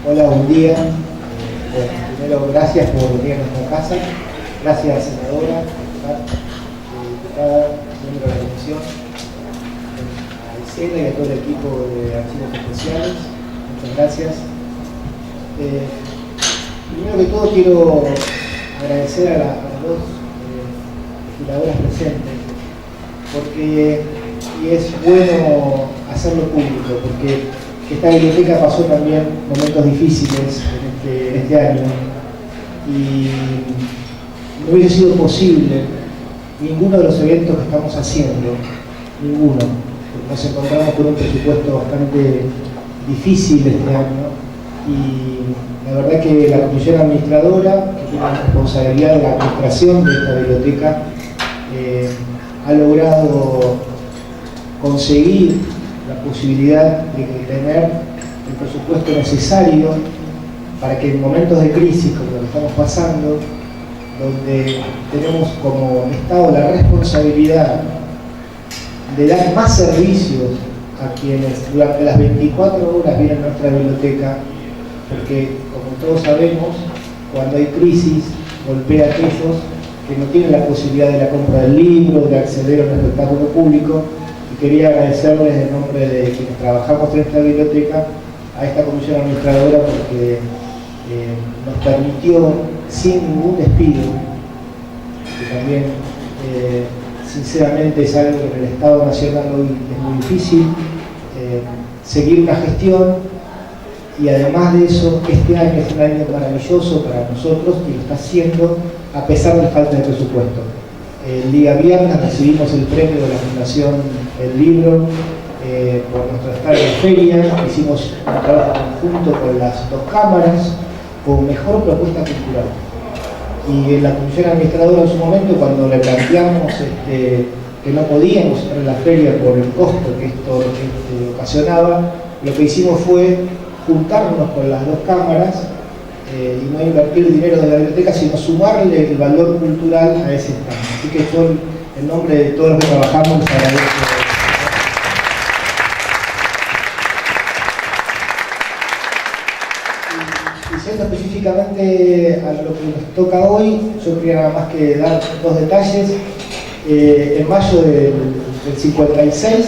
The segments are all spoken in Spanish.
Hola, buen día. Bueno, primero, gracias por venir a nuestra casa. Gracias, senadora, diputada, miembro de la comisión, a Isela y a todo el equipo de Archivos Especiales. Muchas gracias. Primero que todo, quiero agradecer a las dos legisladoras presentes, porque y es bueno hacerlo público, porque esta biblioteca pasó también momentos difíciles en este año y no hubiese sido posible ninguno de los eventos que estamos haciendo, ninguno, porque nos encontramos con un presupuesto bastante difícil este año y la verdad que la comisión administradora, que tiene la responsabilidad de la administración de esta biblioteca, ha logrado conseguir la posibilidad de tener el presupuesto necesario para que en momentos de crisis como lo que estamos pasando, donde tenemos como Estado la responsabilidad de dar más servicios a quienes durante las 24 horas vienen a nuestra biblioteca, porque como todos sabemos, cuando hay crisis golpea a aquellos que no tienen la posibilidad de la compra del libro, de acceder a un espectáculo público. Y quería agradecerles en nombre de quienes trabajamos en esta biblioteca a esta comisión administradora porque nos permitió, sin ningún despido, que también sinceramente es algo que en el Estado Nacional hoy es muy difícil, seguir una gestión. Y además de eso, este año es un año maravilloso para nosotros y lo está haciendo a pesar de la falta de presupuesto. El día viernes recibimos el premio de la Fundación El Libro por nuestro estar en feria. Hicimos un trabajo conjunto con las dos cámaras, con mejor propuesta cultural. Y en la comisión administradora en su momento, cuando le planteamos que no podíamos hacer la feria por el costo que esto ocasionaba, lo que hicimos fue juntarnos con las dos cámaras y no invertir dinero de la biblioteca, sino sumarle el valor cultural a ese stand. Así que yo, en nombre de todos los que trabajamos, les agradezco. Y siendo específicamente a lo que nos toca hoy, yo quería nada más que dar dos detalles. En mayo del 56,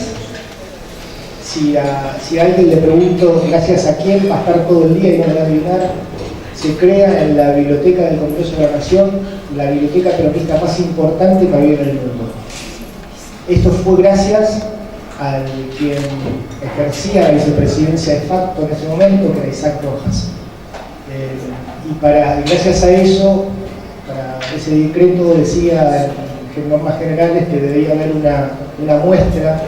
si a alguien le pregunto gracias a quién va a estar todo el día y no me va a adivinar, se crea en la Biblioteca del Congreso de la Nación la biblioteca peronista más importante que había en el mundo. Esto fue gracias al quien ejercía la vicepresidencia de facto en ese momento, que era Isaac Rojas. Y gracias a eso, para ese decreto decía en normas generales que debía haber una muestra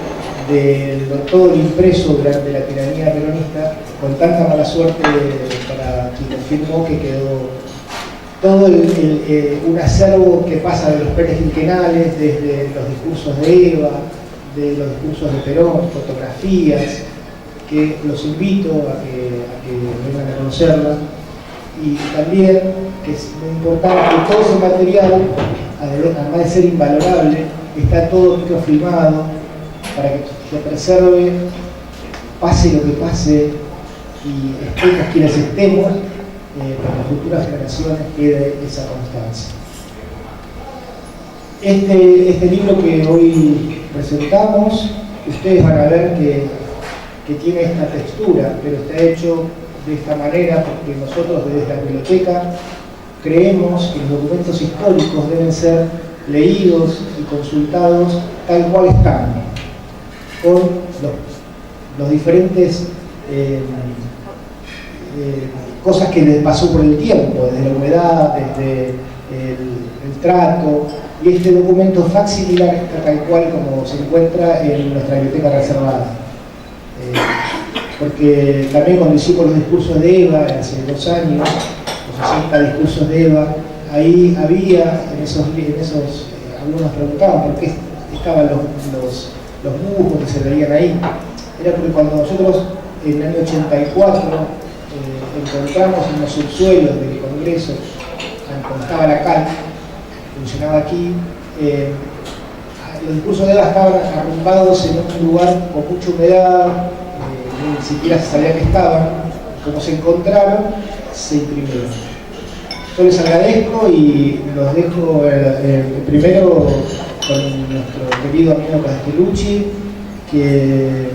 de todo el impreso durante la tiranía peronista, con tanta mala suerte para quien confirmó que quedó todo un acervo que pasa de los Pérez quinquenales, desde los discursos de Eva, de los discursos de Perón, fotografías, que los invito a que vengan a conocerlas. Y también, que es muy importante, que todo ese material, además de ser invalorable, está todo microfilmado, para que se preserve, pase lo que pase y estemos quienes estemos, para las futuras generaciones quede esa constancia. Este libro que hoy presentamos, ustedes van a ver que tiene esta textura, pero está hecho de esta manera porque nosotros desde la biblioteca creemos que los documentos históricos deben ser leídos y consultados tal cual están, con los diferentes cosas que les pasó por el tiempo, desde la humedad, desde el trato, y este documento facsimilar está tal cual como se encuentra en nuestra biblioteca reservada. Porque también cuando hicimos los discursos de Eva, hace 2 años, los 60 discursos de Eva, ahí había, en esos algunos preguntaban por qué estaban los dibujos que se veían ahí. Era porque cuando nosotros en el año 84 encontramos en los subsuelos del Congreso, cuando estaba la CAL, funcionaba aquí, los discursos de Eva estaban arrumbados en un lugar con mucha humedad, ni siquiera se sabía que estaban, como se encontraron, se imprimieron. Yo les agradezco y los dejo primero con nuestro querido amigo Castellucci, que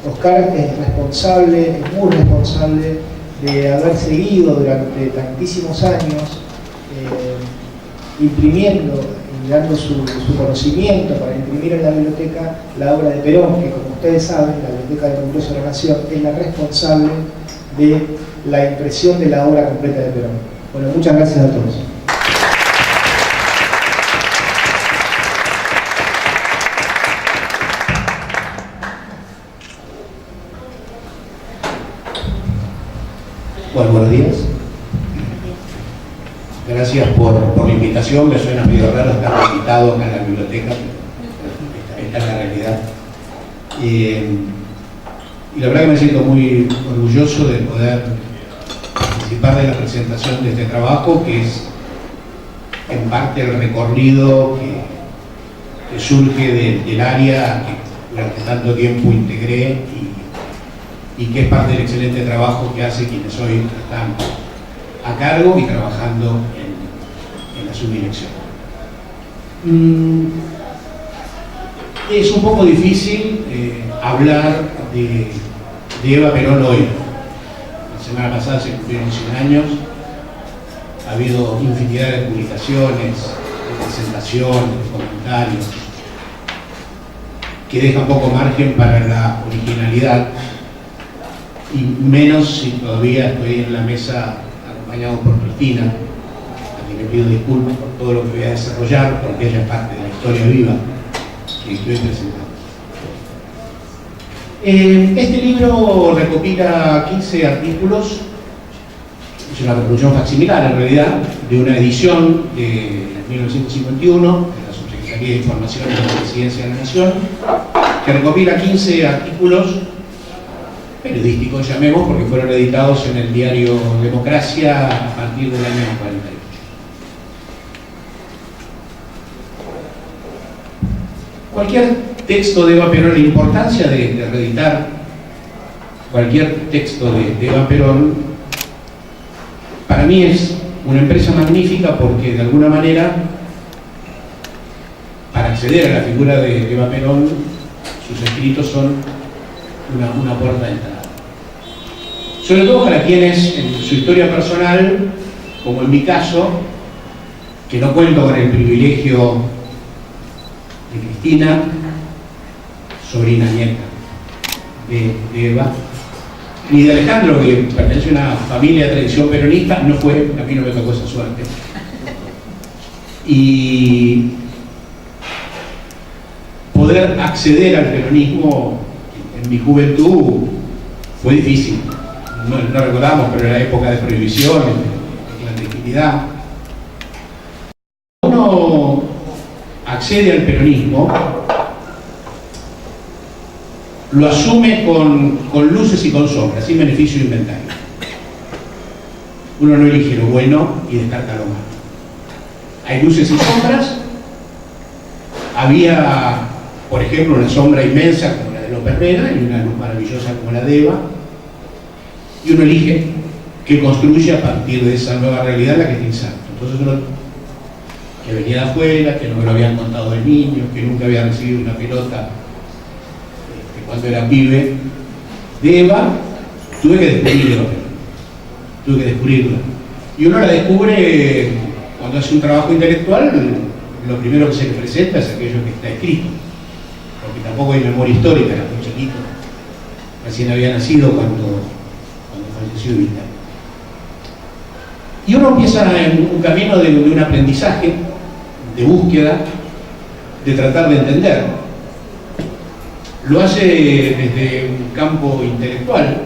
Oscar es responsable, es muy responsable de haber seguido durante tantísimos años imprimiendo y dando su conocimiento para imprimir en la biblioteca la obra de Perón, que como ustedes saben, la Biblioteca del Congreso de la Nación es la responsable de la impresión de la obra completa de Perón. Bueno, muchas gracias a todos. Bueno, buenos días. Gracias por la invitación. Me suena medio raro estar invitado acá en la biblioteca. Esta es la realidad. Y la verdad que me siento muy orgulloso de poder participar de la presentación de este trabajo, que es en parte el recorrido que surge del área que durante tanto tiempo integré y que es parte del excelente trabajo que hace quienes hoy están a cargo y trabajando en la subdirección. Es un poco difícil hablar de Eva Perón hoy. La semana pasada se cumplieron 100 años, ha habido infinidad de publicaciones, de presentaciones, de comentarios, que dejan poco margen para la originalidad, y menos si todavía estoy en la mesa acompañado por Cristina, a quien le pido disculpas por todo lo que voy a desarrollar, porque ella es parte de la historia viva que estoy presentando. Este libro recopila 15 artículos, es una reproducción facsimilar en realidad, de una edición de 1951, de la Subsecretaría de Información de la Presidencia de la Nación, que recopila 15 artículos periodísticos, llamemos, porque fueron editados en el diario Democracia a partir del año 48. Cualquier texto de Eva Perón, la importancia de reeditar cualquier texto de Eva Perón, para mí es una empresa magnífica, porque de alguna manera, para acceder a la figura de Eva Perón, sus escritos son una puerta de entrada. Sobre todo para quienes en su historia personal, como en mi caso, que no cuento con el privilegio de Cristina, sobrina nieta de Eva, ni de Alejandro, que pertenece a una familia de tradición peronista, a mí no me tocó esa suerte. Y poder acceder al peronismo en mi juventud fue difícil. No recordamos, pero era época de prohibición, de clandestinidad. Uno accede al peronismo, lo asume con luces y con sombras, sin beneficio de inventario. Uno no elige lo bueno y descarta lo malo. Hay luces y sombras. Había, por ejemplo, una sombra inmensa como la de López Rega y una luz maravillosa como la de Eva. Y uno elige que construye a partir de esa nueva realidad la que está inserto. Entonces uno, que venía de afuera, que no me lo habían contado de niño, que nunca había recibido una pelota cuando era pibe, de Eva, tuve que descubrirla. Y uno la descubre cuando hace un trabajo intelectual. Lo primero que se le presenta es aquello que está escrito, porque tampoco hay memoria histórica, era muy chiquito, recién había nacido cuando falleció Evita. Y uno empieza en un camino de un aprendizaje, de búsqueda, de tratar de entender. Lo hace desde un campo intelectual,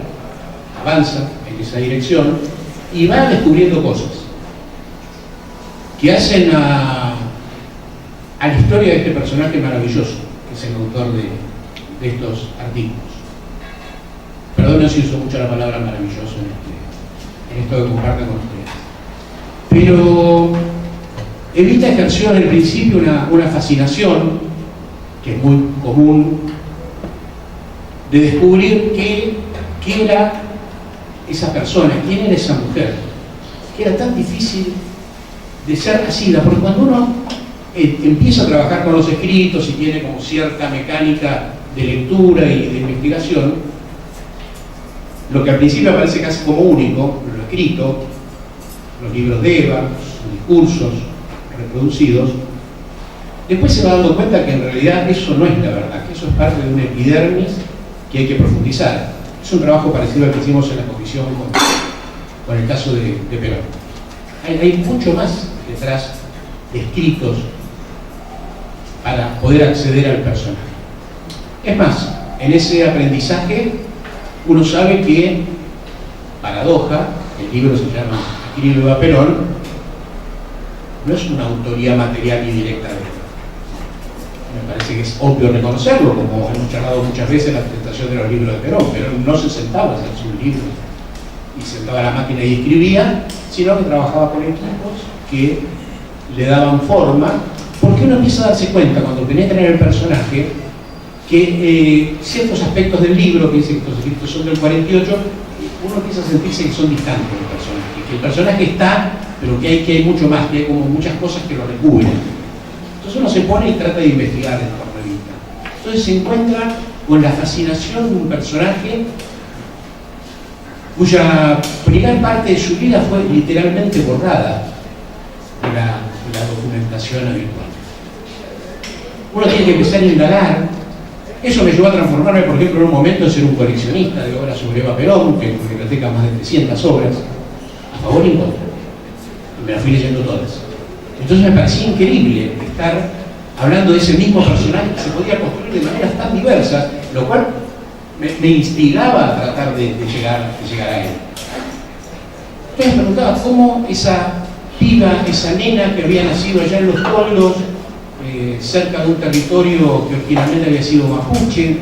avanza en esa dirección y va descubriendo cosas que hacen a la historia de este personaje maravilloso, que es el autor de estos artículos. Perdón si uso mucho la palabra maravilloso en esto que comparto con ustedes. Pero Evita ejerció en el principio una fascinación, que es muy común, de descubrir qué era esa persona, quién era esa mujer, que era tan difícil de ser asida, porque cuando uno empieza a trabajar con los escritos y tiene como cierta mecánica de lectura y de investigación, lo que al principio parece casi como único, lo escrito, los libros de Eva, los discursos reproducidos, después se va dando cuenta que en realidad eso no es la verdad, que eso es parte de una epidermis que hay que profundizar. Es un trabajo parecido al que hicimos en la comisión con el caso de Perón. Hay mucho más detrás de escritos para poder acceder al personaje. Es más, en ese aprendizaje uno sabe que, paradoja, el libro se llama Aquilino Eva Perón, no es una autoría material y directa de él. Me parece que es obvio reconocerlo, como hemos charlado muchas veces en la presentación de los libros de Perón. Perón no se sentaba a hacer sus libros y sentaba a la máquina y escribía, sino que trabajaba con equipos que le daban forma, porque uno empieza a darse cuenta cuando penetra en el personaje que ciertos aspectos del libro, que dice que estos escritos son del 48, uno empieza a sentirse que son distantes del personaje, que el personaje está, pero que hay mucho más, que hay como muchas cosas que lo recubren. Entonces uno se pone y trata de investigar en la revista. Entonces se encuentra con la fascinación de un personaje cuya primera parte de su vida fue literalmente borrada de la documentación habitual. Uno tiene que empezar a indagar. Eso me llevó a transformarme, por ejemplo, en un momento en ser un coleccionista de obras sobre Eva Perón, que en mi biblioteca más de 300 obras, a favor y en contra. Y me las fui leyendo todas. Entonces me parecía increíble estar hablando de ese mismo personaje que se podía construir de maneras tan diversas, lo cual me instigaba a tratar de llegar a él. Entonces me preguntaba cómo esa piba, esa nena que había nacido allá en los Toldos, cerca de un territorio que originalmente había sido mapuche,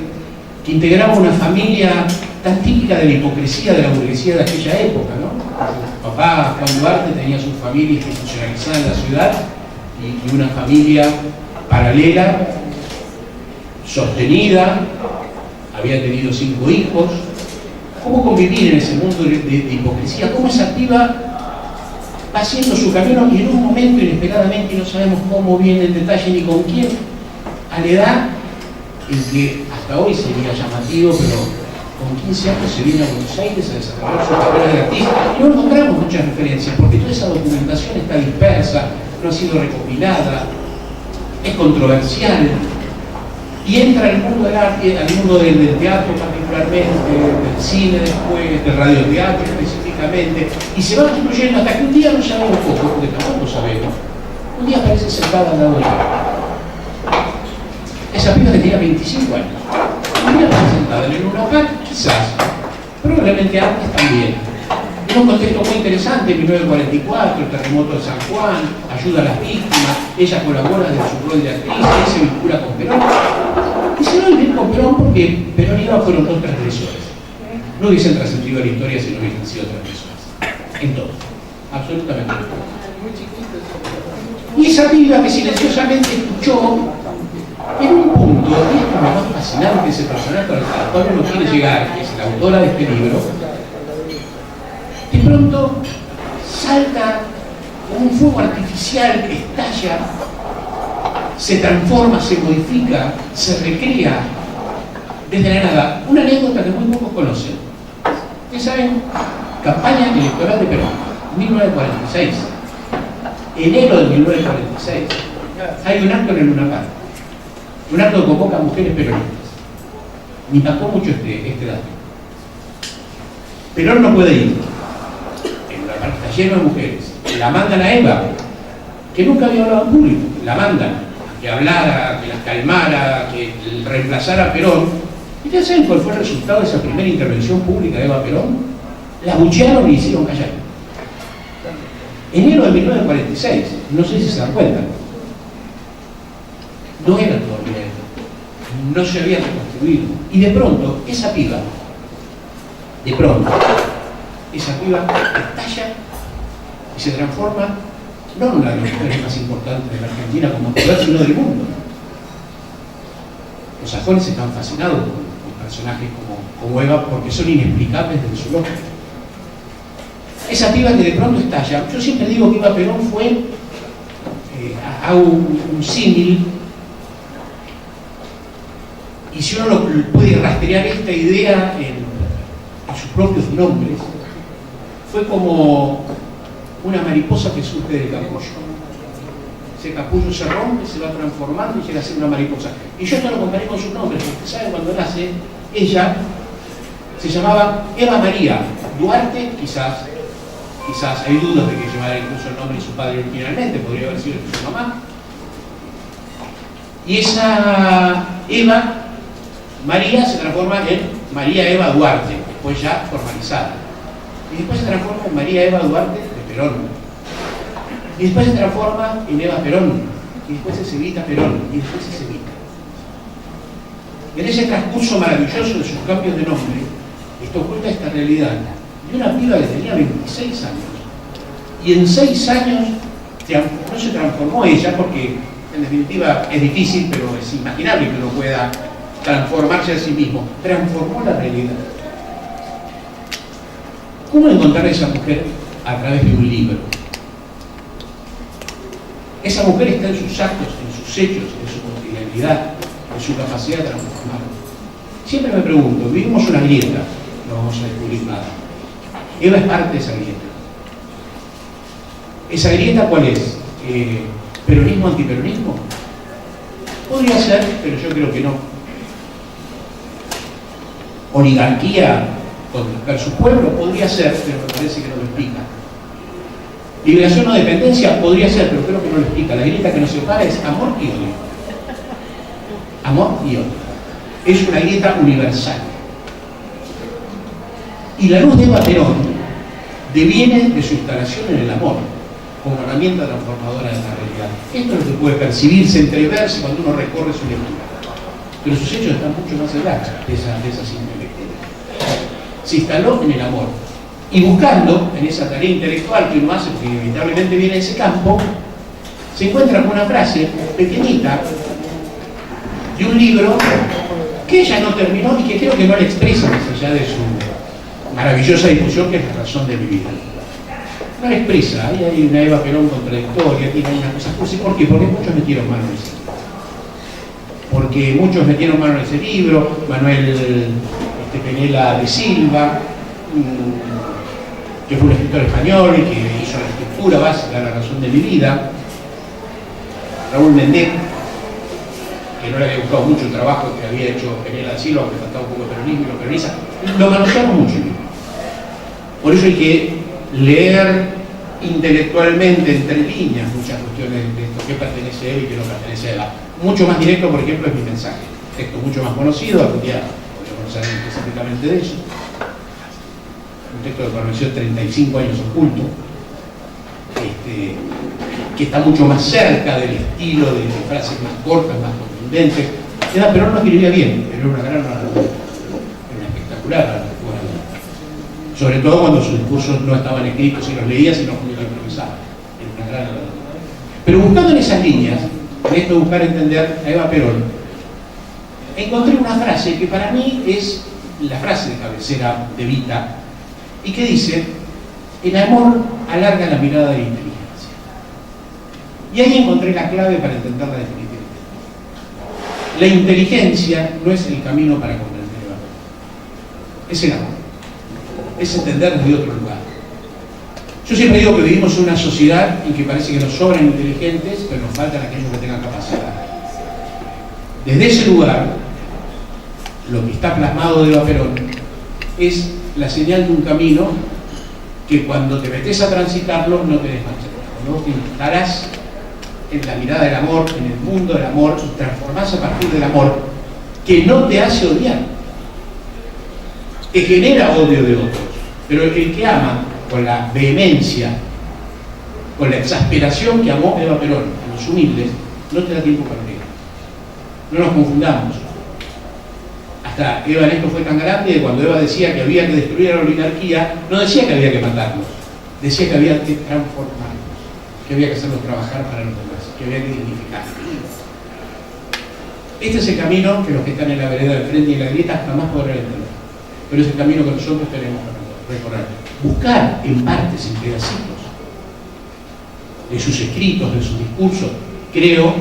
que integraba una familia tan típica de la hipocresía de la burguesía de aquella época, ¿no? Papá, Juan Duarte, tenía su familia institucionalizada en la ciudad y una familia paralela, sostenida, había tenido 5 hijos. ¿Cómo convivir en ese mundo de hipocresía? ¿Cómo esa piba va haciendo su camino y en un momento inesperadamente, y no sabemos cómo viene en detalle ni con quién, a la edad en que hasta hoy sería llamativo, pero con 15 años se viene a Buenos Aires a desarrollar su carrera de artista y no encontramos muchas referencias porque toda esa documentación está dispersa, no ha sido recopilada, es controversial y entra al mundo del arte, al mundo del teatro particularmente, del cine después, del radioteatro específicamente, y se va construyendo hasta que un día no sabemos poco, porque tampoco sabemos, un día aparece sentada al lado de ella. Esa piba que tenía 25 años. Un día aparece sentada en el Luna, quizás, probablemente antes también. En un contexto muy interesante, 1944, el terremoto de San Juan, ayuda a las víctimas, ella colabora desde su rol de actriz, él se vincula con Perón. Y se va a vivir con Perón porque Perón y Eva fueron 2 transgresores. No hubiesen trascendido la historia si no hubiesen sido transgresores. En todo. Absolutamente. Y esa piba que silenciosamente escuchó, en un punto, y es como más fascinante ese personaje al cual uno quiere llegar, que es la autora de este libro, de pronto salta como un fuego artificial que estalla, se transforma, se modifica, se recrea desde la nada. Una anécdota que muy pocos conocen. Ustedes saben, campaña electoral de Perón, 1946. Enero de 1946. Hay un acto en el Luna Park. Un acto que convoca a mujeres peronistas. Me impactó mucho este dato. Perón no puede ir. El Luna Park está lleno de mujeres. La mandan a Eva, que nunca había hablado en público. La mandan a que hablara, que las calmara, que reemplazara a Perón. ¿Y ya saben cuál fue el resultado de esa primera intervención pública de Eva Perón? La abuchearon y hicieron callar. Enero de 1946, no sé si se dan cuenta. No era todo bien, no se había reconstruido. Y de pronto, esa piba estalla y se transforma, no en una de las mujeres más importantes de la Argentina como poder, sino del mundo. Los sajones están fascinados con personajes como Eva porque son inexplicables desde su lógica. esa piba que de pronto estalla. Yo siempre digo que Eva Perón fue, hago un símil, y si uno puede rastrear esta idea en sus propios nombres, fue como una mariposa que surge del capullo. Ese capullo se rompe, se va transformando y llega a ser una mariposa. Y yo esto lo comparé con sus nombres, porque ¿saben? Cuando nace, ella se llamaba Eva María Duarte, quizás hay dudas de que llevara incluso el nombre de su padre originalmente, podría haber sido el de su mamá. Y esa Eva María se transforma en María Eva Duarte, después ya formalizada. Y después se transforma en María Eva Duarte de Perón. Y después se transforma en Eva Perón. Y después es Evita Perón. Y después es Evita. En ese transcurso maravilloso de sus cambios de nombre, esto oculta esta realidad de una piba que tenía 26 años. Y en 6 años no se transformó ella, porque en definitiva es difícil, pero es imaginable que uno pueda transformarse a sí mismo. Transformó la realidad. ¿Cómo encontrar a esa mujer? A través de un libro. Esa mujer está en sus actos, en sus hechos, en su cotidianidad, en su capacidad de transformar. Siempre me pregunto, vivimos una grieta, no vamos a descubrir nada. Eva es parte de esa grieta. ¿Esa grieta cuál es? ¿Peronismo, antiperonismo? Podría ser, pero yo creo que no. ¿Oligarquía versus pueblo? Podría ser, pero me parece que no lo explica. ¿Liberación o dependencia? Podría ser, pero creo que no lo explica. La grieta que nos separa es amor y odio. Amor y odio. Es una grieta universal. Y la luz de Eva Perón deviene de su instalación en el amor, como herramienta transformadora de la realidad. Esto es lo que puede percibirse, entreverse cuando uno recorre su lectura. Pero sus hechos están mucho más allá de esa simple lectura. Se instaló en el amor. Y buscando en esa tarea intelectual que uno hace, porque inevitablemente viene de ese campo, se encuentra con una frase pequeñita de un libro que ella no terminó y que creo que no la expresa más allá de su maravillosa difusión, que es la razón de mi vida. No la expresa, ahí hay una Eva Perón contradictoria, tiene una cosa cursi. ¿Por qué? Porque muchos metieron mano en ese libro. Porque muchos metieron mano en ese libro, Manuel Penela de Silva, que fue un escritor español y que hizo la escritura básica de la razón de mi vida, Raúl Mendet, que no le había gustado mucho el trabajo que había hecho Penela de Silva, que faltaba un poco de peronismo y lo peroniza, lo manosearon mucho. Por eso hay que leer intelectualmente, entre líneas, muchas cuestiones de esto, qué pertenece a él y qué no pertenece a él. Mucho más directo, por ejemplo, es mi mensaje. Texto mucho más conocido, algún día podríamos hablar específicamente de eso. Un texto que permaneció 35 años oculto, que está mucho más cerca del estilo de frases más cortas, más contundentes. Eva Perón no escribía bien, pero era una gran narradora, era una espectacular narradora. Sobre todo cuando sus discursos no estaban escritos y los leía, sino que los improvisaba. Era una gran narradora. Pero buscando en esas líneas, en esto de buscar entender a Eva Perón, encontré una frase que para mí es la frase de cabecera de Evita, y que dice: el amor alarga la mirada de la inteligencia. Y ahí encontré la clave para entenderla definitivamente. La inteligencia no es el camino para comprender el amor. Es el amor. Es entender desde otro lugar. Yo siempre digo que vivimos en una sociedad en que parece que nos sobran inteligentes, pero nos faltan aquellos que tengan capacidad. Desde ese lugar, lo que está plasmado de Eva Perón es la señal de un camino que cuando te metes a transitarlo no te desmanches, no te instalarás en la mirada del amor, en el mundo del amor, y transformás a partir del amor, que no te hace odiar, te genera odio de otros, pero el que ama con la vehemencia, con la exasperación que amó Eva Perón a los humildes, no te da tiempo para leer. No nos confundamos. Hasta Eva en esto fue tan grande que cuando Eva decía que había que destruir a la oligarquía, no decía que había que matarlos, decía que había que transformarlos, que había que hacerlos trabajar para los demás, que había que dignificarlos. Este es el camino que los que están en la vereda del frente y en la grieta jamás podrán entender, pero es el camino que nosotros tenemos que recorrer. buscar en partes, en pedacitos, de sus escritos, de sus discursos. Creo,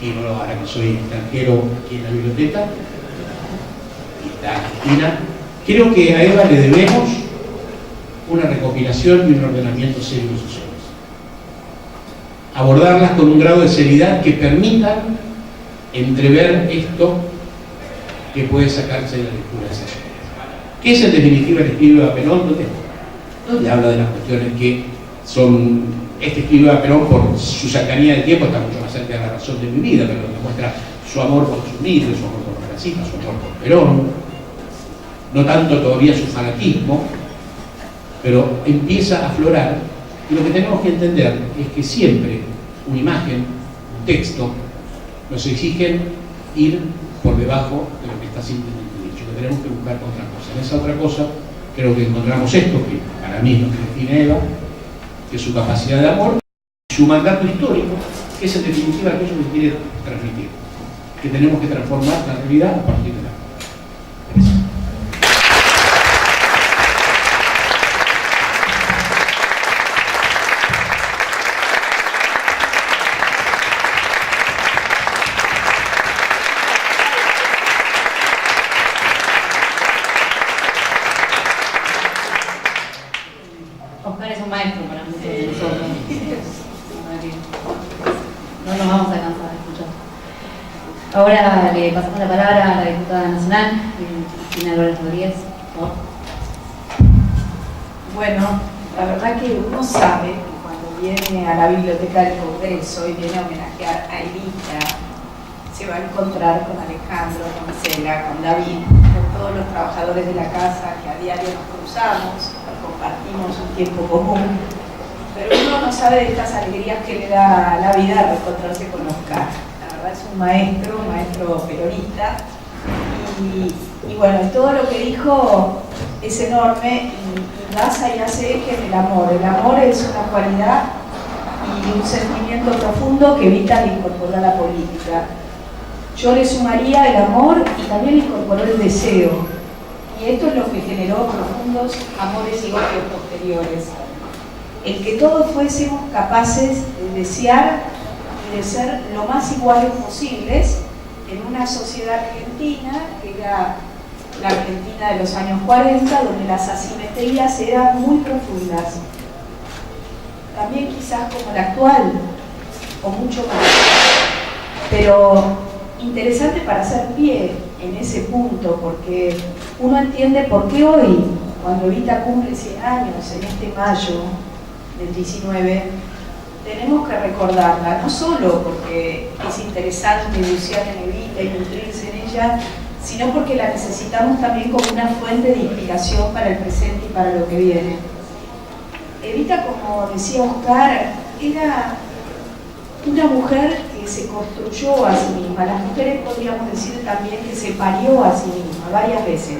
y no ahora que soy extranjero aquí en la biblioteca, y está Cristina, creo que a Eva le debemos una recopilación y un ordenamiento serio de sus obras. Abordarlas con un grado de seriedad que permitan entrever esto que puede sacarse de la lectura de esas obras. ¿Qué es en definitiva el espíritu de Eva Perón? Donde habla de las cuestiones que son... Este espíritu de Eva Perón, por su cercanía de tiempo, está mucho más cerca de la razón de mi vida, pero donde muestra su amor por sus libros, su amor por los racistas, su amor por Perón, no tanto todavía su fanatismo, pero empieza a aflorar. Y lo que tenemos que entender es que siempre una imagen, un texto, nos exigen ir por debajo de lo que está simplemente dicho, que tenemos que buscar otra cosa. En esa otra cosa creo que encontramos esto, que para mí es lo que define Eva, que es su capacidad de amor, su mandato histórico, que es en definitiva aquello que quiere transmitir, que tenemos que transformar la realidad a partir de la Gracias. Oscar es un maestro para muchos de nosotros. No nos vamos a cansar de escuchar. Ahora le pasamos la palabra a la diputada nacional, Cristina Álvarez Rodríguez. Bueno, la verdad que uno sabe que cuando viene a la Biblioteca del Congreso y viene a homenajear a Evita, se va a encontrar con Alejandro, con Cela, con David, con todos los trabajadores de la casa que a diario nos cruzamos, compartimos un tiempo común, pero uno no sabe de estas alegrías que le da la vida a reencontrarse con Oscar. La verdad es un maestro peronista, y bueno, todo lo que dijo es enorme y basa y hace eje en el amor. El amor es una cualidad y un sentimiento profundo que Evita le incorporó a la política. Yo le sumaría el amor y también le incorporó el deseo. Y esto es lo que generó profundos amores y odios posteriores. El que todos fuésemos capaces de desear y de ser lo más iguales posibles en una sociedad argentina, que era la Argentina de los años 40, donde las asimetrías eran muy profundas. También quizás como la actual, o mucho más. Pero interesante para hacer pie en ese punto, porque uno entiende por qué hoy, cuando Evita cumple 100 años, en este mayo del 19, tenemos que recordarla, no solo porque es interesante bucear en Evita y nutrirse en ella, sino porque la necesitamos también como una fuente de inspiración para el presente y para lo que viene. Evita, como decía Oscar, era una mujer que se construyó a sí misma. Las mujeres podríamos decir también que se parió a sí misma varias veces.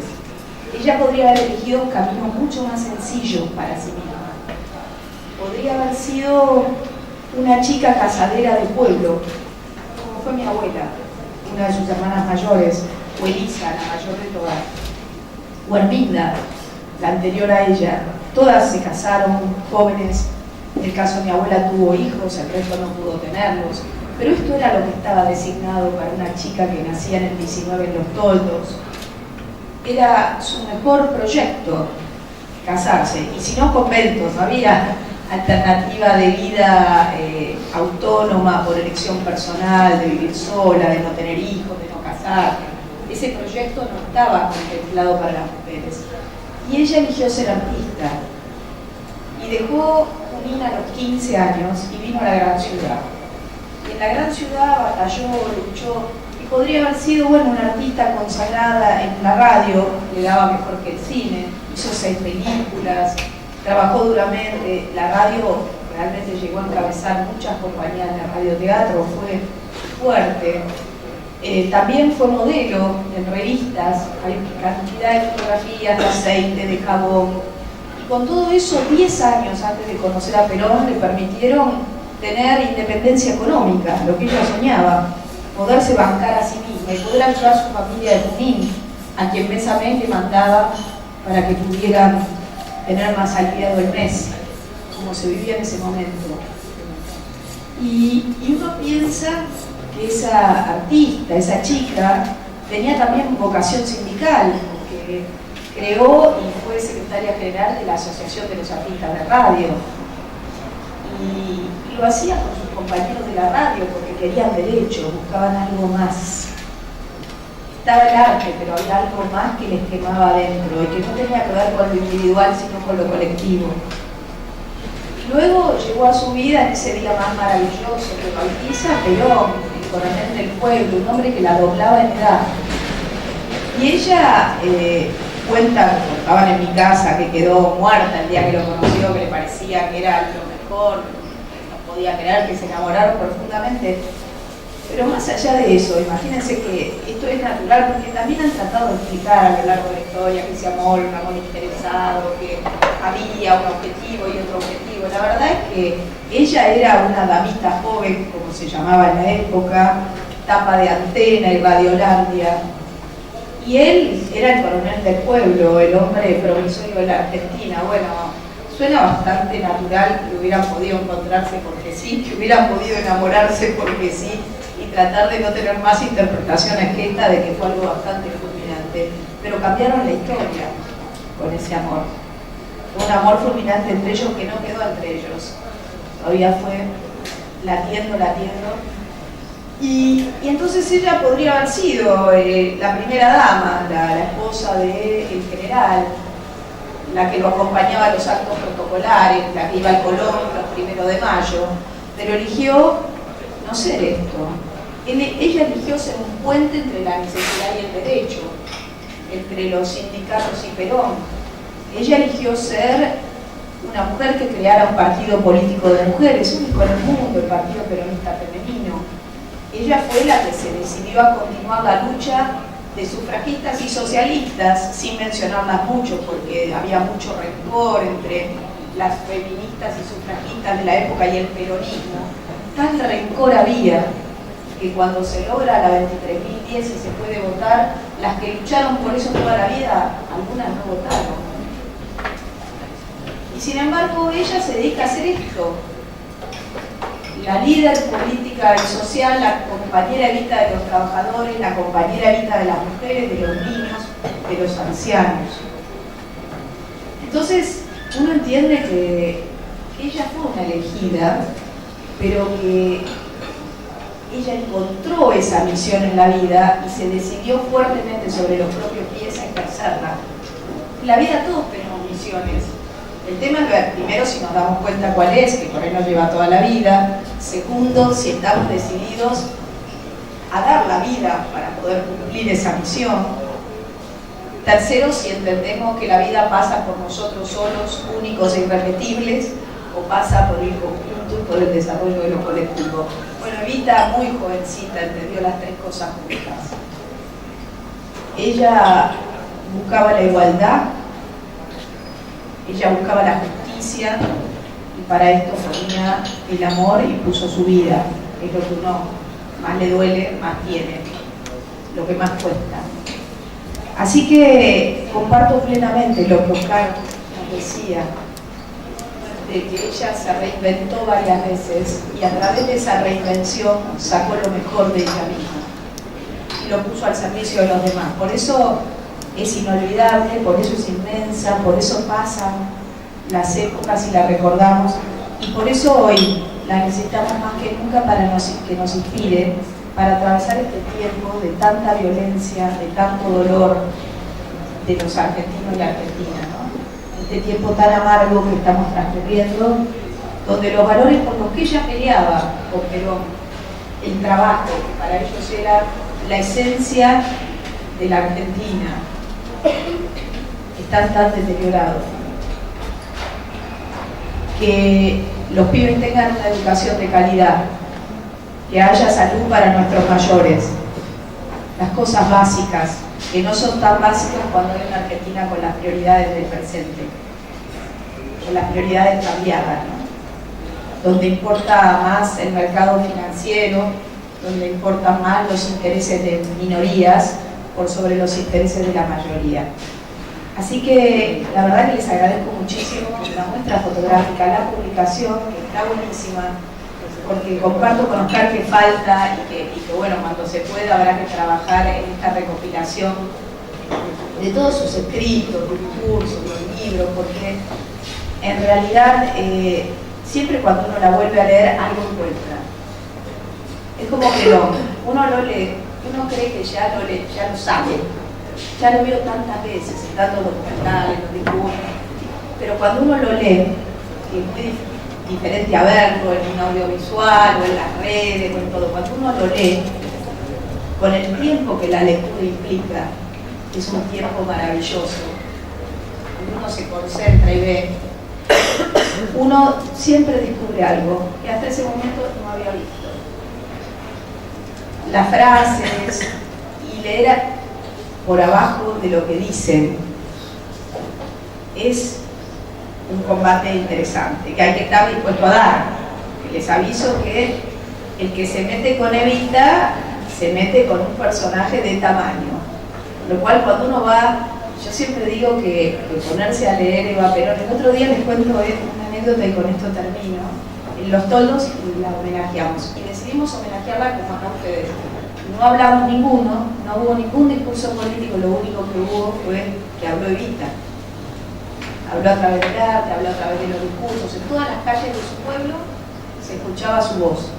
Ella podría haber elegido un camino mucho más sencillo para sí misma. Podría haber sido una chica casadera de pueblo, como fue mi abuela, una de sus hermanas mayores, o Elisa, la mayor de todas, o Herminda, la anterior a ella. Todas se casaron jóvenes. En el caso de mi abuela tuvo hijos, el resto no pudo tenerlos, pero esto era lo que estaba designado para una chica que nacía en el 19 en Los Toldos. Era su mejor proyecto, casarse, y si no, conventos. No había alternativa de vida autónoma por elección personal, de vivir sola, de no tener hijos, de no casar. Ese proyecto no estaba contemplado para las mujeres. Y ella eligió ser artista y dejó Junín a los 15 años y vino a la gran ciudad. Y en la gran ciudad batalló, luchó, y podría haber sido, bueno, una artista consagrada en la radio, le daba mejor que el cine, hizo 6 películas, trabajó duramente. La radio realmente llegó a encabezar muchas compañías de radioteatro, fue fuerte. También fue modelo en revistas, hay cantidad de fotografías de aceite, de jabón. Y con todo eso, 10 años antes de conocer a Perón, le permitieron tener independencia económica, lo que ella soñaba, poderse bancar a sí misma y poder ayudar a su familia de Junín, a quien mes a mes le mandaba para que pudieran tener más aliviado el mes, como se vivía en ese momento. Y uno piensa que esa artista, esa chica, tenía también vocación sindical, porque creó y fue secretaria general de la Asociación de los Artistas de Radio. Y lo hacía con sus compañeros de la radio porque querían derechos, buscaban algo más. Estaba el arte, pero había algo más que les quemaba adentro y que no tenía que ver con lo individual, sino con lo colectivo. Luego llegó a su vida en ese día más maravilloso que bautiza Perón, el coronel del pueblo, un hombre que la doblaba en edad. Y ella contaban en mi casa que quedó muerta el día que lo conoció, que le parecía que era lo mejor, no podía creer, que se enamoraron profundamente. Pero más allá de eso, imagínense que esto es natural, porque también han tratado de explicar a lo largo de la historia que ese amor, un amor interesado, que había un objetivo y otro objetivo. La verdad es que ella era una damita joven, como se llamaba en la época, tapa de Antena y Radiolandia, y él era el coronel del pueblo, el hombre provisorio de la Argentina. Bueno, suena bastante natural que hubieran podido encontrarse porque sí, que hubieran podido enamorarse porque sí, y tratar de no tener más interpretaciones que esta de que fue algo bastante fulminante. Pero cambiaron la historia con ese amor. Fue un amor fulminante entre ellos que no quedó entre ellos. Todavía fue latiendo. Y entonces ella podría haber sido la primera dama, la esposa del general, la que lo acompañaba a los actos protocolares, la que iba al Colón los 1 de mayo, pero eligió no ser esto. Ella eligió ser un puente entre la necesidad y el derecho, entre los sindicatos y Perón. Ella eligió ser una mujer que creara un partido político de mujeres, único en el mundo, el Partido Peronista Femenino. Ella fue la que se decidió a continuar la lucha de sufragistas y socialistas, sin mencionarlas mucho, porque había mucho rencor entre las feministas y sufragistas de la época y el peronismo. Tal rencor había que cuando se logra la 23.010 y se puede votar, las que lucharon por eso toda la vida, algunas no votaron. Y sin embargo, ella se dedica a hacer esto. La líder política y social, la compañera evita de los trabajadores, la compañera evita de las mujeres, de los niños, de los ancianos. Entonces, uno entiende que ella fue una elegida, pero que ella encontró esa misión en la vida y se decidió fuertemente sobre los propios pies a ejercerla. En la vida todos tenemos misiones. El tema es ver, primero, si nos damos cuenta cuál es, que por ahí nos lleva toda la vida. Segundo, si estamos decididos a dar la vida para poder cumplir esa misión. Tercero, si entendemos que la vida pasa por nosotros solos, únicos e irrepetibles, o pasa por el conjunto y por el desarrollo de lo colectivo. Bueno, Evita, muy jovencita, entendió las tres cosas juntas. Ella buscaba la igualdad, ella buscaba la justicia, y para esto ponía el amor y puso su vida. Es lo que uno más le duele, más tiene, lo que más cuesta. Así que comparto plenamente lo que Oscar nos decía, de que ella se reinventó varias veces y a través de esa reinvención sacó lo mejor de ella misma y lo puso al servicio de los demás. Por eso es inolvidable, por eso es inmensa, por eso pasan las épocas y la recordamos, y por eso hoy la necesitamos más que nunca para que nos inspire para atravesar este tiempo de tanta violencia, de tanto dolor de los argentinos y argentinas, ¿no? Este tiempo tan amargo que estamos transcurriendo, donde los valores por los que ella peleaba con Perón, el trabajo, que para ellos era la esencia de la Argentina, están tan deteriorados. Que los pibes tengan una educación de calidad, que haya salud para nuestros mayores, las cosas básicas, que no son tan básicas cuando hay una Argentina con las prioridades del presente, con las prioridades cambiadas, ¿no? Donde importa más el mercado financiero, donde importan más los intereses de minorías por sobre los intereses de la mayoría. Así que la verdad que les agradezco muchísimo la muestra fotográfica, la publicación, que está buenísima, porque comparto con Oscar que falta y que bueno, cuando se pueda habrá que trabajar en esta recopilación de todos sus escritos, discursos, los libros, porque en realidad siempre cuando uno la vuelve a leer algo encuentra. Es como que uno lo lee, uno cree que ya lo sabe, ya lo vio tantas veces en tantos documentales, los discursos, pero cuando uno lo lee, que es muy diferente a verlo en un audiovisual o en las redes o en todo, cuando uno lo lee, con el tiempo que la lectura implica, es un tiempo maravilloso, cuando uno se concentra y ve, uno siempre descubre algo que hasta ese momento no había visto. Las frases y leer por abajo de lo que dicen es un combate interesante que hay que estar dispuesto a dar. Les aviso que el que se mete con Evita se mete con un personaje de tamaño, lo cual cuando uno va, yo siempre digo que ponerse a leer Eva Perón, el otro día les cuento una anécdota y con esto termino. En Los Toldos la homenajeamos y decidimos homenajearla como acá ustedes. No hablamos ninguno, no hubo ningún discurso político, lo único que hubo fue que habló Evita. Habló a través del arte, habló a través de los discursos, en todas las calles de su pueblo se escuchaba su voz.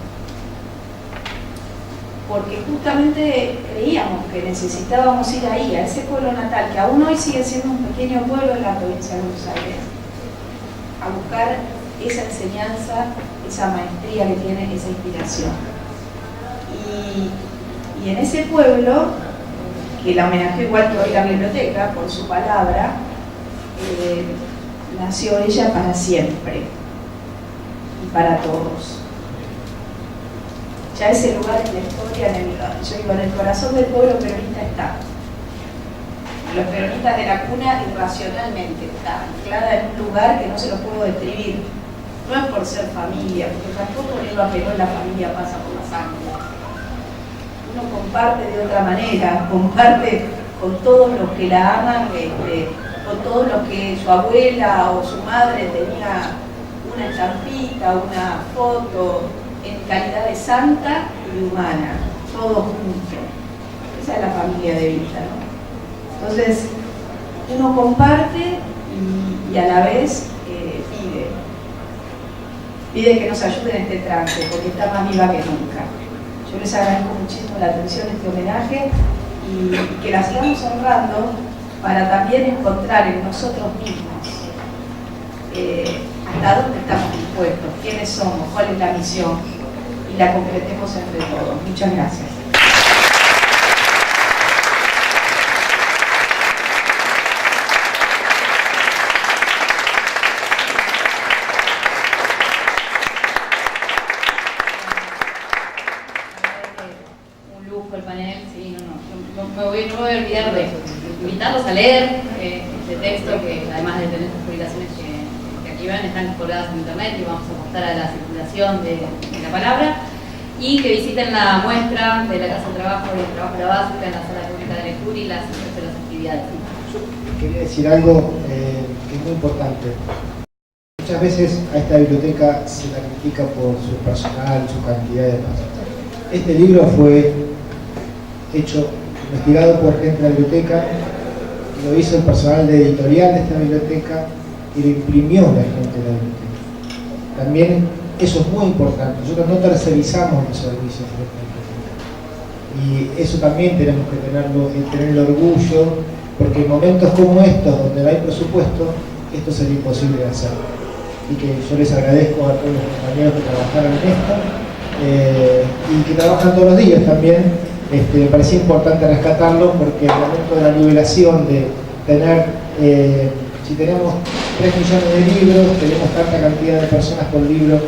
Porque justamente creíamos que necesitábamos ir ahí, a ese pueblo natal, que aún hoy sigue siendo un pequeño pueblo en la provincia de Buenos Aires, a buscar esa enseñanza, esa maestría que tiene, esa inspiración. Y en ese pueblo, que la homenajeó igual que hoy la biblioteca, por su palabra, nació ella para siempre y para todos. Ya ese lugar en la historia, yo digo, en el corazón del pueblo peronista está. Los peronistas de la cuna irracionalmente está anclada en un lugar que no se lo puedo describir. No es por ser familia, porque tampoco en Eva Perón la familia pasa por la sangre. Uno comparte de otra manera, comparte con todos los que la aman, con todos los que su abuela o su madre tenía una estampita, una foto, en calidad de santa y humana, todos juntos. Esa es la familia de Evita, ¿no? Entonces, uno comparte y a la vez pide que nos ayuden en este trance, porque está más viva que nunca. Yo les agradezco muchísimo la atención a este homenaje y que la sigamos honrando para también encontrar en nosotros mismos hasta dónde estamos dispuestos, quiénes somos, cuál es la misión y la concretemos entre todos. Muchas gracias. El panel, sí, no me voy a olvidar de invitarlos a leer este texto que además de tener estas publicaciones que aquí ven están colgadas en internet y vamos a apostar a la circulación de la palabra y que visiten la muestra de la Casa de Trabajo y el Trabajo de la Básica en la Sala Pública de Lectura y las actividades. Quería decir algo que es muy importante. Muchas veces a esta biblioteca se la critica por su personal, su cantidad de demás. Este libro fue hecho, investigado por gente de la biblioteca, lo hizo el personal de editorial de esta biblioteca y lo imprimió la gente de la biblioteca. También eso es muy importante, nosotros no tercerizamos los servicios de esta biblioteca. Y eso también tenemos que tener el orgullo, porque en momentos como estos, donde no hay presupuesto, esto sería imposible de hacer. Y que yo les agradezco a todos los compañeros que trabajaron en esto y que trabajan todos los días también. Me parecía importante rescatarlo porque el momento de la nivelación de tener, si tenemos 3 millones de libros, tenemos tanta cantidad de personas por libro,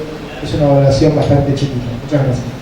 es una evaluación bastante chiquita. Muchas gracias.